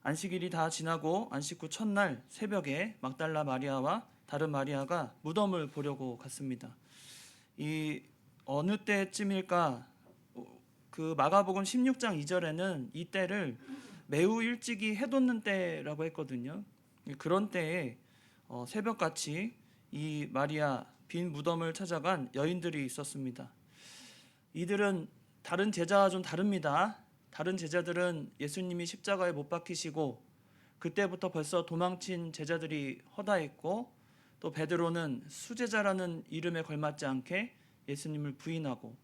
안식일이 다 지나고 안식 후 첫날 새벽에 막달라 마리아와 다른 마리아가 무덤을 보려고 갔습니다. 이 어느 때쯤일까? 그 마가복음 16장 2절에는 이 때를 매우 일찍이 해돋는 때라고 했거든요. 그런 때에 새벽같이 이 마리아 빈 무덤을 찾아간 여인들이 있었습니다. 이들은 다른 제자와 좀 다릅니다. 다른 제자들은 예수님이 십자가에 못 박히시고 그때부터 벌써 도망친 제자들이 허다했고, 또 베드로는 수제자라는 이름에 걸맞지 않게 예수님을 부인하고,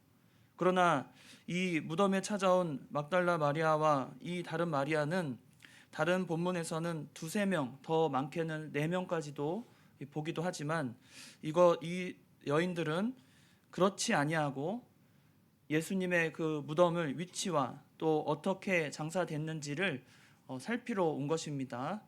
그러나 이 무덤에 찾아온 막달라 마리아와 이 다른 마리아는 다른 본문에서는 두세 명, 더 많게는 4명까지도 보기도 하지만 이 여인들은 그렇지 아니하고 예수님의 그 무덤을 위치와 또 어떻게 장사됐는지를 살피러 온 것입니다.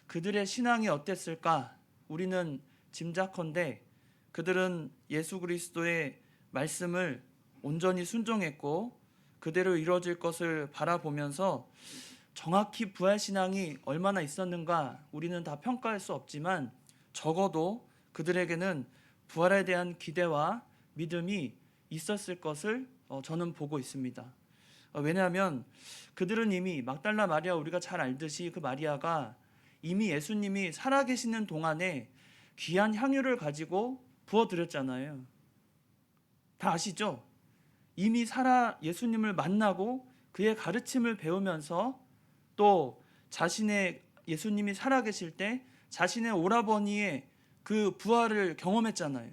그들의 신앙이 어땠을까? 우리는 짐작컨대 그들은 예수 그리스도의 말씀을 온전히 순종했고 그대로 이루어질 것을 바라보면서 정확히 부활 신앙이 얼마나 있었는가 우리는 다 평가할 수 없지만 적어도 그들에게는 부활에 대한 기대와 믿음이 있었을 것을 저는 보고 있습니다. 왜냐하면 그들은 이미 막달라 마리아, 우리가 잘 알듯이 그 마리아가 이미 예수님이 살아계시는 동안에 귀한 향유를 가지고 부어드렸잖아요. 다 아시죠? 이미 예수님을 만나고 그의 가르침을 배우면서 또 자신의 예수님이 살아계실 때 자신의 오라버니의 그 부활을 경험했잖아요.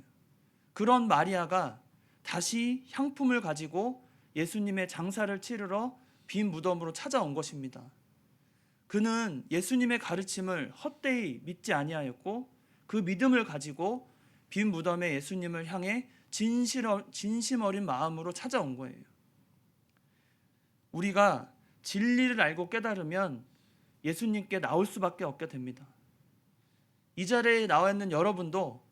그런 마리아가 다시 향품을 가지고 예수님의 장사를 치르러 빈 무덤으로 찾아온 것입니다. 그는 예수님의 가르침을 헛되이 믿지 아니하였고 그 믿음을 가지고 빈 무덤에 예수님을 향해 진심 어린 마음으로 찾아온 거예요. 우리가 진리를 알고 깨달으면 예수님께 나올 수밖에 없게 됩니다. 이 자리에 나와 있는 여러분도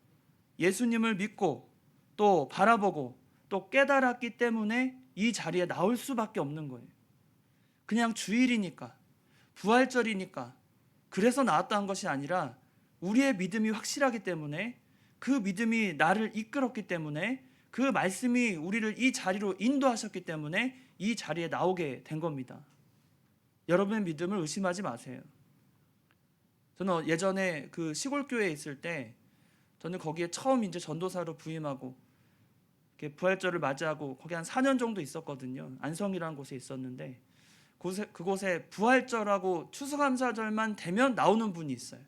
예수님을 믿고 또 바라보고 또 깨달았기 때문에 이 자리에 나올 수밖에 없는 거예요. 그냥 주일이니까, 부활절이니까 그래서 나왔다는 것이 아니라 우리의 믿음이 확실하기 때문에, 그 믿음이 나를 이끌었기 때문에, 그 말씀이 우리를 이 자리로 인도하셨기 때문에 이 자리에 나오게 된 겁니다. 여러분의 믿음을 의심하지 마세요. 저는 예전에 그 시골교회에 있을 때 저는 거기에 처음 이제 전도사로 부임하고 부활절을 맞이하고 거기 한 4년 정도 있었거든요. 안성이라는 곳에 있었는데 그곳에 부활절하고 추수감사절만 되면 나오는 분이 있어요.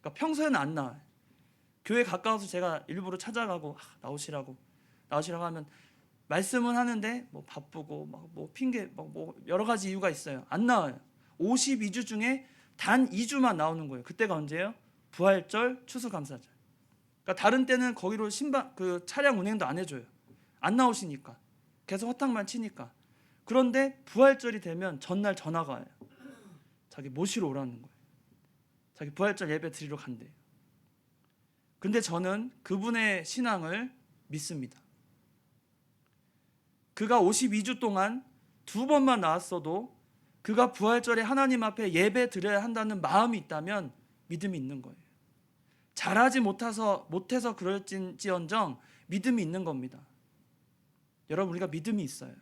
그러니까 평소에는 안 나와요. 교회 가까워서 제가 일부러 찾아가고 나오시라고 하면 말씀은 하는데 뭐 바쁘고 뭐 핑계 뭐 여러 가지 이유가 있어요. 안 나와요. 52주 중에 단 2주만 나오는 거예요. 그때가 언제예요? 부활절, 추수감사절. 그러니까 다른 때는 거기로 그 차량 운행도 안 해줘요. 안 나오시니까. 계속 허탕만 치니까. 그런데 부활절이 되면 전날 전화가 와요. 자기 모시러 오라는 거예요. 자기 부활절 예배 드리러 간대요. 근데 저는 그분의 신앙을 믿습니다. 그가 52주 동안 2번만 나왔어도 그가 부활절에 하나님 앞에 예배 드려야 한다는 마음이 있다면 믿음이 있는 거예요. 잘하지 못해서 그럴지언정 믿음이 있는 겁니다. 여러분, 우리가 믿음이 있어요.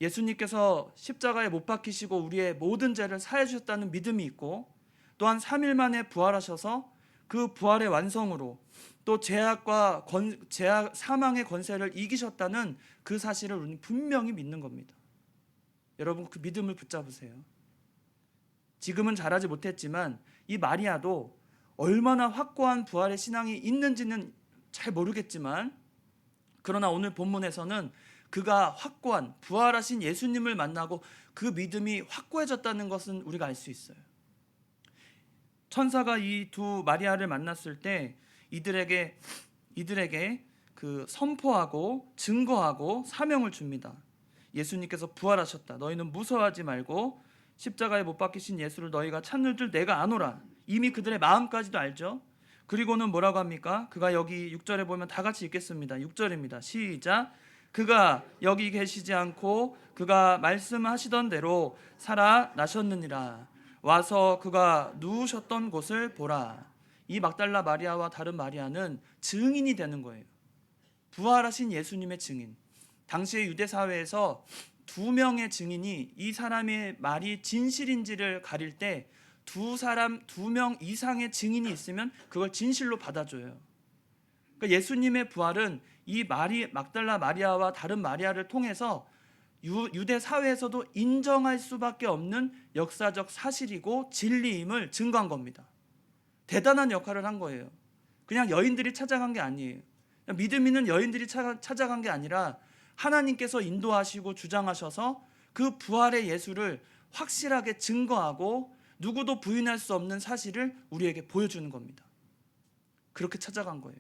예수님께서 십자가에 못 박히시고 우리의 모든 죄를 사해 주셨다는 믿음이 있고, 또한 3일 만에 부활하셔서 그 부활의 완성으로 또 죄악, 사망의 권세를 이기셨다는 그 사실을 우리는 분명히 믿는 겁니다. 여러분, 그 믿음을 붙잡으세요. 지금은 잘하지 못했지만 이 마리아도 얼마나 확고한 부활의 신앙이 있는지는 잘 모르겠지만, 그러나 오늘 본문에서는 그가 확고한 부활하신 예수님을 만나고 그 믿음이 확고해졌다는 것은 우리가 알 수 있어요. 천사가 이 두 마리아를 만났을 때 이들에게 그 선포하고 증거하고 사명을 줍니다. 예수님께서 부활하셨다. 너희는 무서워하지 말고 십자가에 못 박히신 예수를 너희가 찾는 줄 내가 아노라. 이미 그들의 마음까지도 알죠. 그리고는 뭐라고 합니까? 그가 여기 6절에 보면 다 같이 읽겠습니다. 6절입니다. 시작. 그가 여기 계시지 않고 그가 말씀하시던 대로 살아나셨느니라. 와서 그가 누우셨던 곳을 보라. 이 막달라 마리아와 다른 마리아는 증인이 되는 거예요. 부활하신 예수님의 증인. 당시의 유대 사회에서 두 명의 증인이 이 사람의 말이 진실인지를 가릴 때 두 명 이상의 증인이 있으면 그걸 진실로 받아줘요. 그러니까 예수님의 부활은 이 막달라 마리아와 다른 마리아를 통해서 유대 사회에서도 인정할 수밖에 없는 역사적 사실이고 진리임을 증거한 겁니다. 대단한 역할을 한 거예요. 그냥 여인들이 찾아간 게 아니에요. 믿음 있는 여인들이 찾아간 게 아니라 하나님께서 인도하시고 주장하셔서 그 부활의 예수를 확실하게 증거하고 누구도 부인할 수 없는 사실을 우리에게 보여주는 겁니다. 그렇게 찾아간 거예요.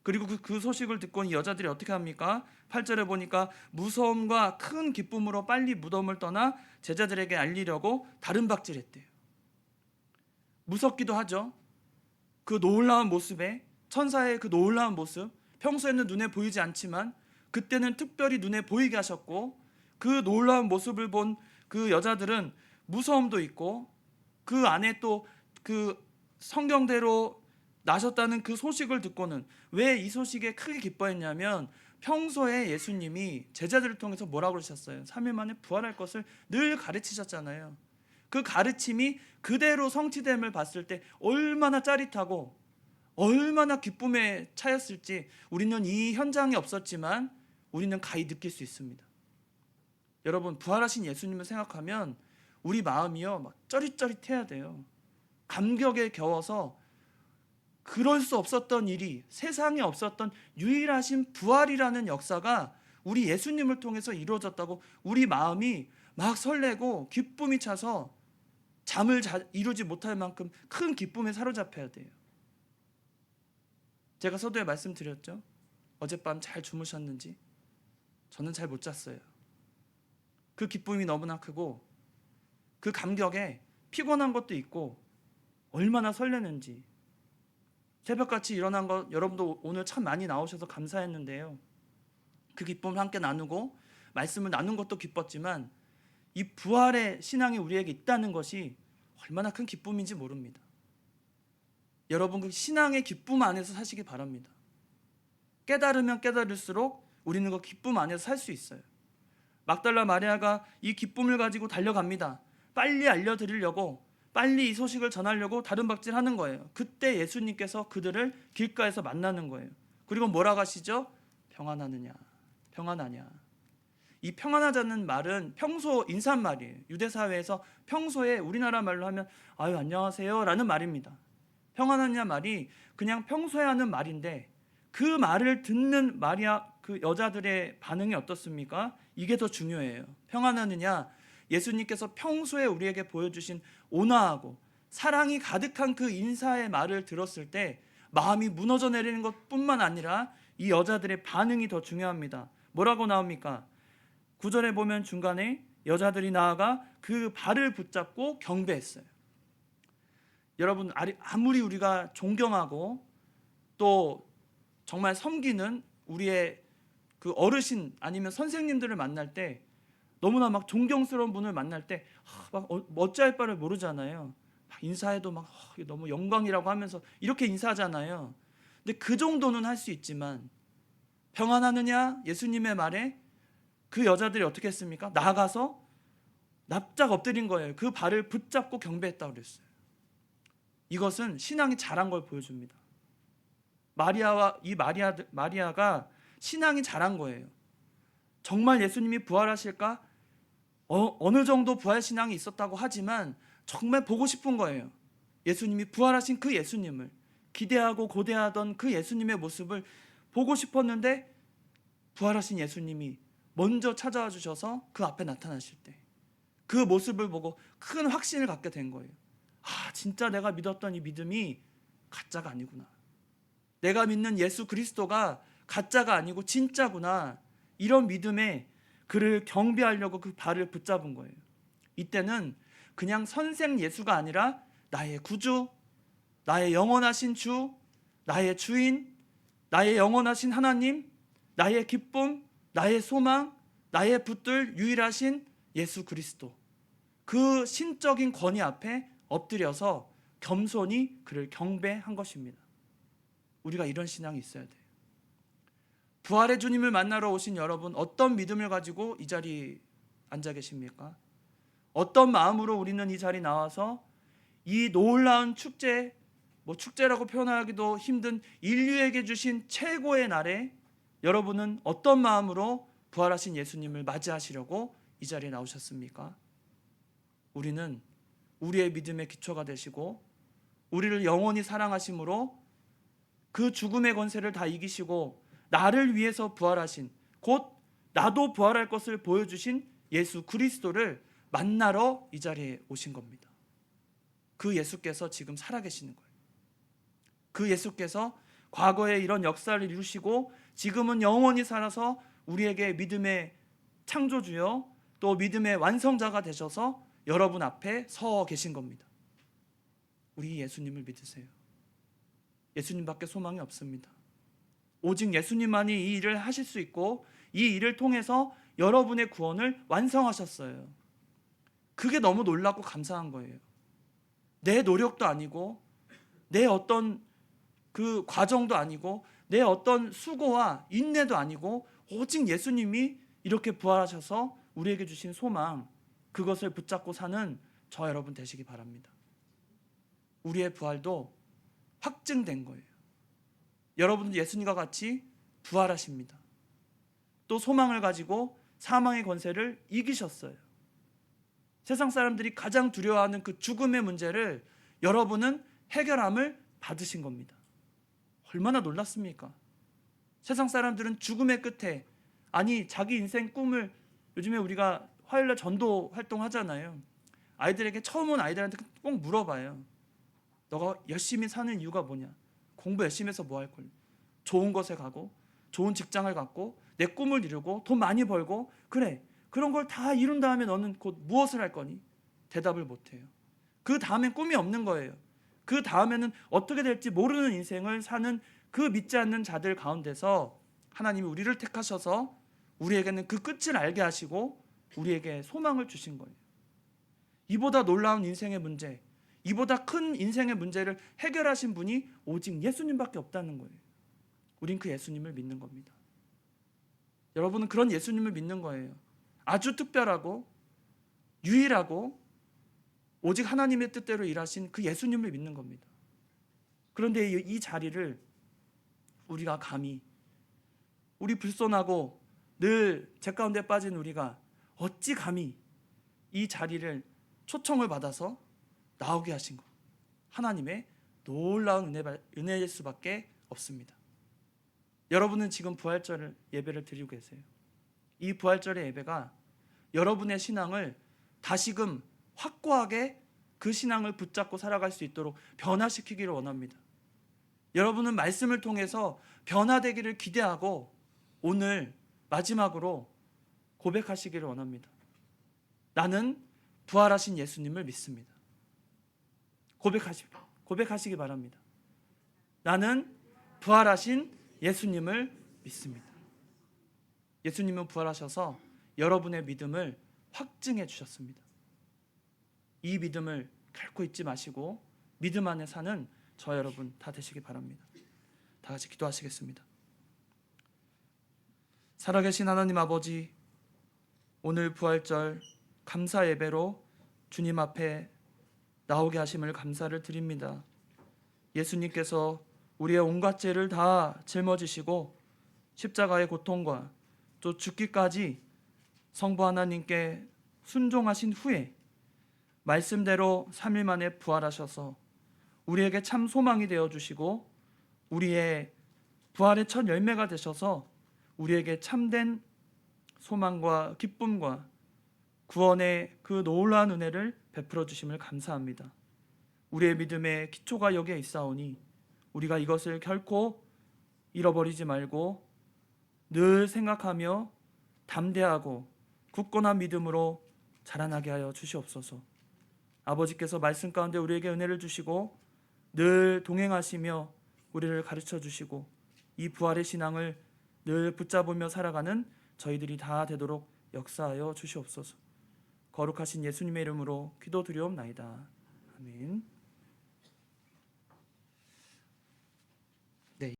그리고 그 소식을 듣고 이 여자들이 어떻게 합니까? 8절에 보니까 무서움과 큰 기쁨으로 빨리 무덤을 떠나 제자들에게 알리려고 다름박질했대요. 무섭기도 하죠. 그 놀라운 모습에, 천사의 그 놀라운 모습, 평소에는 눈에 보이지 않지만 그때는 특별히 눈에 보이게 하셨고, 그 놀라운 모습을 본 그 여자들은 무서움도 있고, 그 안에 또 그 성경대로 나셨다는 그 소식을 듣고는 왜 이 소식에 크게 기뻐했냐면, 평소에 예수님이 제자들을 통해서 뭐라고 그러셨어요? 3일 만에 부활할 것을 늘 가르치셨잖아요. 그 가르침이 그대로 성취됨을 봤을 때 얼마나 짜릿하고 얼마나 기쁨에 차였을지 우리는 이 현장에 없었지만 우리는 가히 느낄 수 있습니다. 여러분, 부활하신 예수님을 생각하면 우리 마음이요 막 쩌릿쩌릿해야 돼요. 감격에 겨워서 그럴 수 없었던 일이, 세상에 없었던 유일하신 부활이라는 역사가 우리 예수님을 통해서 이루어졌다고 우리 마음이 막 설레고 기쁨이 차서 잠을 이루지 못할 만큼 큰 기쁨에 사로잡혀야 돼요. 제가 서두에 말씀드렸죠. 어젯밤 잘 주무셨는지. 저는 잘 못 잤어요. 그 기쁨이 너무나 크고 그 감격에 피곤한 것도 있고 얼마나 설레는지. 새벽같이 일어난 것 여러분도 오늘 참 많이 나오셔서 감사했는데요. 그 기쁨을 함께 나누고 말씀을 나눈 것도 기뻤지만 이 부활의 신앙이 우리에게 있다는 것이 얼마나 큰 기쁨인지 모릅니다. 여러분, 그 신앙의 기쁨 안에서 사시기 바랍니다. 깨달으면 깨달을수록 우리는 그 기쁨 안에서 살 수 있어요. 막달라 마리아가 이 기쁨을 가지고 달려갑니다. 빨리 알려드리려고, 빨리 이 소식을 전하려고 다름박질하는 거예요. 그때 예수님께서 그들을 길가에서 만나는 거예요. 그리고 뭐라고 하시죠? 평안하느냐, 평안하냐. 이 평안하자는 말은 평소 인사말이에요. 유대 사회에서 평소에 우리나라 말로 하면 아유 안녕하세요 라는 말입니다. 평안하냐 말이 그냥 평소에 하는 말인데, 그 말을 듣는 마리아 그 여자들의 반응이 어떻습니까? 이게 더 중요해요. 평안하느냐, 예수님께서 평소에 우리에게 보여주신 온화하고 사랑이 가득한 그 인사의 말을 들었을 때 마음이 무너져 내리는 것뿐만 아니라 이 여자들의 반응이 더 중요합니다. 뭐라고 나옵니까? 9절에 보면 중간에 여자들이 나아가 그 발을 붙잡고 경배했어요. 여러분, 아무리 우리가 존경하고 또 정말 섬기는 우리의 그 어르신 아니면 선생님들을 만날 때, 너무나 막 존경스러운 분을 만날 때 막 어찌할 바를 모르잖아요. 막 인사해도 막 너무 영광이라고 하면서 이렇게 인사하잖아요. 근데 그 정도는 할 수 있지만 평안하느냐 예수님의 말에 그 여자들이 어떻게 했습니까? 나아가서 납작 엎드린 거예요. 그 발을 붙잡고 경배했다고 그랬어요. 이것은 신앙이 자란 걸 보여줍니다. 마리아가 신앙이 자란 거예요. 정말 예수님이 부활하실까? 어느 정도 부활 신앙이 있었다고 하지만 정말 보고 싶은 거예요. 예수님이 부활하신 그 예수님을, 기대하고 고대하던 그 예수님의 모습을 보고 싶었는데, 부활하신 예수님이 먼저 찾아와 주셔서 그 앞에 나타나실 때 그 모습을 보고 큰 확신을 갖게 된 거예요. 아, 진짜 내가 믿었던 이 믿음이 가짜가 아니구나. 내가 믿는 예수 그리스도가 가짜가 아니고 진짜구나. 이런 믿음에 그를 경배하려고 그 발을 붙잡은 거예요. 이때는 그냥 선생 예수가 아니라 나의 구주, 나의 영원하신 주, 나의 주인, 나의 영원하신 하나님, 나의 기쁨, 나의 소망, 나의 붙들 유일하신 예수 그리스도, 그 신적인 권위 앞에 엎드려서 겸손히 그를 경배한 것입니다. 우리가 이런 신앙이 있어야 돼요. 부활의 주님을 만나러 오신 여러분, 어떤 믿음을 가지고 이 자리에 앉아 계십니까? 어떤 마음으로 우리는 이 자리에 나와서 이 놀라운 축제, 축제라고 표현하기도 힘든 인류에게 주신 최고의 날에 여러분은 어떤 마음으로 부활하신 예수님을 맞이하시려고 이 자리에 나오셨습니까? 우리는 우리의 믿음의 기초가 되시고 우리를 영원히 사랑하심으로 그 죽음의 권세를 다 이기시고 나를 위해서 부활하신, 곧 나도 부활할 것을 보여주신 예수 그리스도를 만나러 이 자리에 오신 겁니다. 그 예수께서 지금 살아계시는 거예요. 그 예수께서 과거에 이런 역사를 이루시고 지금은 영원히 살아서 우리에게 믿음의 창조주요 또 믿음의 완성자가 되셔서 여러분 앞에 서 계신 겁니다. 우리 예수님을 믿으세요. 예수님밖에 소망이 없습니다. 오직 예수님만이 이 일을 하실 수 있고 이 일을 통해서 여러분의 구원을 완성하셨어요. 그게 너무 놀랍고 감사한 거예요. 내 노력도 아니고 내 어떤 그 과정도 아니고 내 어떤 수고와 인내도 아니고 오직 예수님이 이렇게 부활하셔서 우리에게 주신 소망, 그것을 붙잡고 사는 저 여러분 되시기 바랍니다. 우리의 부활도 확증된 거예요. 여러분도 예수님과 같이 부활하십니다. 또 소망을 가지고 사망의 권세를 이기셨어요. 세상 사람들이 가장 두려워하는 그 죽음의 문제를 여러분은 해결함을 받으신 겁니다. 얼마나 놀랐습니까? 세상 사람들은 죽음의 끝에, 아니 자기 인생 꿈을, 요즘에 우리가 화요일날 전도 활동하잖아요. 아이들에게, 처음 온 아이들한테 꼭 물어봐요. 너가 열심히 사는 이유가 뭐냐? 공부 열심히 해서 뭐 할 거냐? 좋은 곳에 가고 좋은 직장을 갖고 내 꿈을 이루고 돈 많이 벌고, 그래, 그런 걸 다 이룬 다음에 너는 곧 무엇을 할 거니? 대답을 못해요. 그 다음엔 꿈이 없는 거예요. 그 다음에는 어떻게 될지 모르는 인생을 사는 그 믿지 않는 자들 가운데서 하나님이 우리를 택하셔서 우리에게는 그 끝을 알게 하시고 우리에게 소망을 주신 거예요. 이보다 놀라운 인생의 문제, 이보다 큰 인생의 문제를 해결하신 분이 오직 예수님밖에 없다는 거예요. 우린 그 예수님을 믿는 겁니다. 여러분은 그런 예수님을 믿는 거예요. 아주 특별하고 유일하고 오직 하나님의 뜻대로 일하신 그 예수님을 믿는 겁니다. 그런데 이 자리를 우리가 감히, 우리 불손하고 늘 제 가운데 빠진 우리가 어찌 감히 이 자리를 초청을 받아서 나오게 하신 것, 하나님의 놀라운 은혜일 수밖에 없습니다. 여러분은 지금 부활절 예배를 드리고 계세요. 이 부활절의 예배가 여러분의 신앙을 다시금 확고하게 그 신앙을 붙잡고 살아갈 수 있도록 변화시키기를 원합니다. 여러분은 말씀을 통해서 변화되기를 기대하고 오늘 마지막으로 고백하시기를 원합니다. 나는 부활하신 예수님을 믿습니다. 고백하시기 바랍니다. 나는 부활하신 예수님을 믿습니다. 예수님은 부활하셔서 여러분의 믿음을 확증해 주셨습니다. 이 믿음을 결코 잊지 마시고 믿음 안에 사는 저 여러분 다 되시기 바랍니다. 다 같이 기도하시겠습니다. 살아계신 하나님 아버지, 오늘 부활절 감사 예배로 주님 앞에 나오게 하심을 감사를 드립니다. 예수님께서 우리의 온갖 죄를 다 짊어지시고 십자가의 고통과 또 죽기까지 성부 하나님께 순종하신 후에 말씀대로 3일 만에 부활하셔서 우리에게 참 소망이 되어주시고 우리의 부활의 첫 열매가 되셔서 우리에게 참된 소망과 기쁨과 구원의 그 놀라운 은혜를 베풀어 주심을 감사합니다. 우리의 믿음의 기초가 여기에 있사오니 우리가 이것을 결코 잃어버리지 말고 늘 생각하며 담대하고 굳건한 믿음으로 자라나게 하여 주시옵소서. 아버지께서 말씀 가운데 우리에게 은혜를 주시고 늘 동행하시며 우리를 가르쳐 주시고 이 부활의 신앙을 늘 붙잡으며 살아가는 저희들이 다 되도록 역사하여 주시옵소서. 거룩하신 예수님의 이름으로 기도드리옵나이다. 아멘.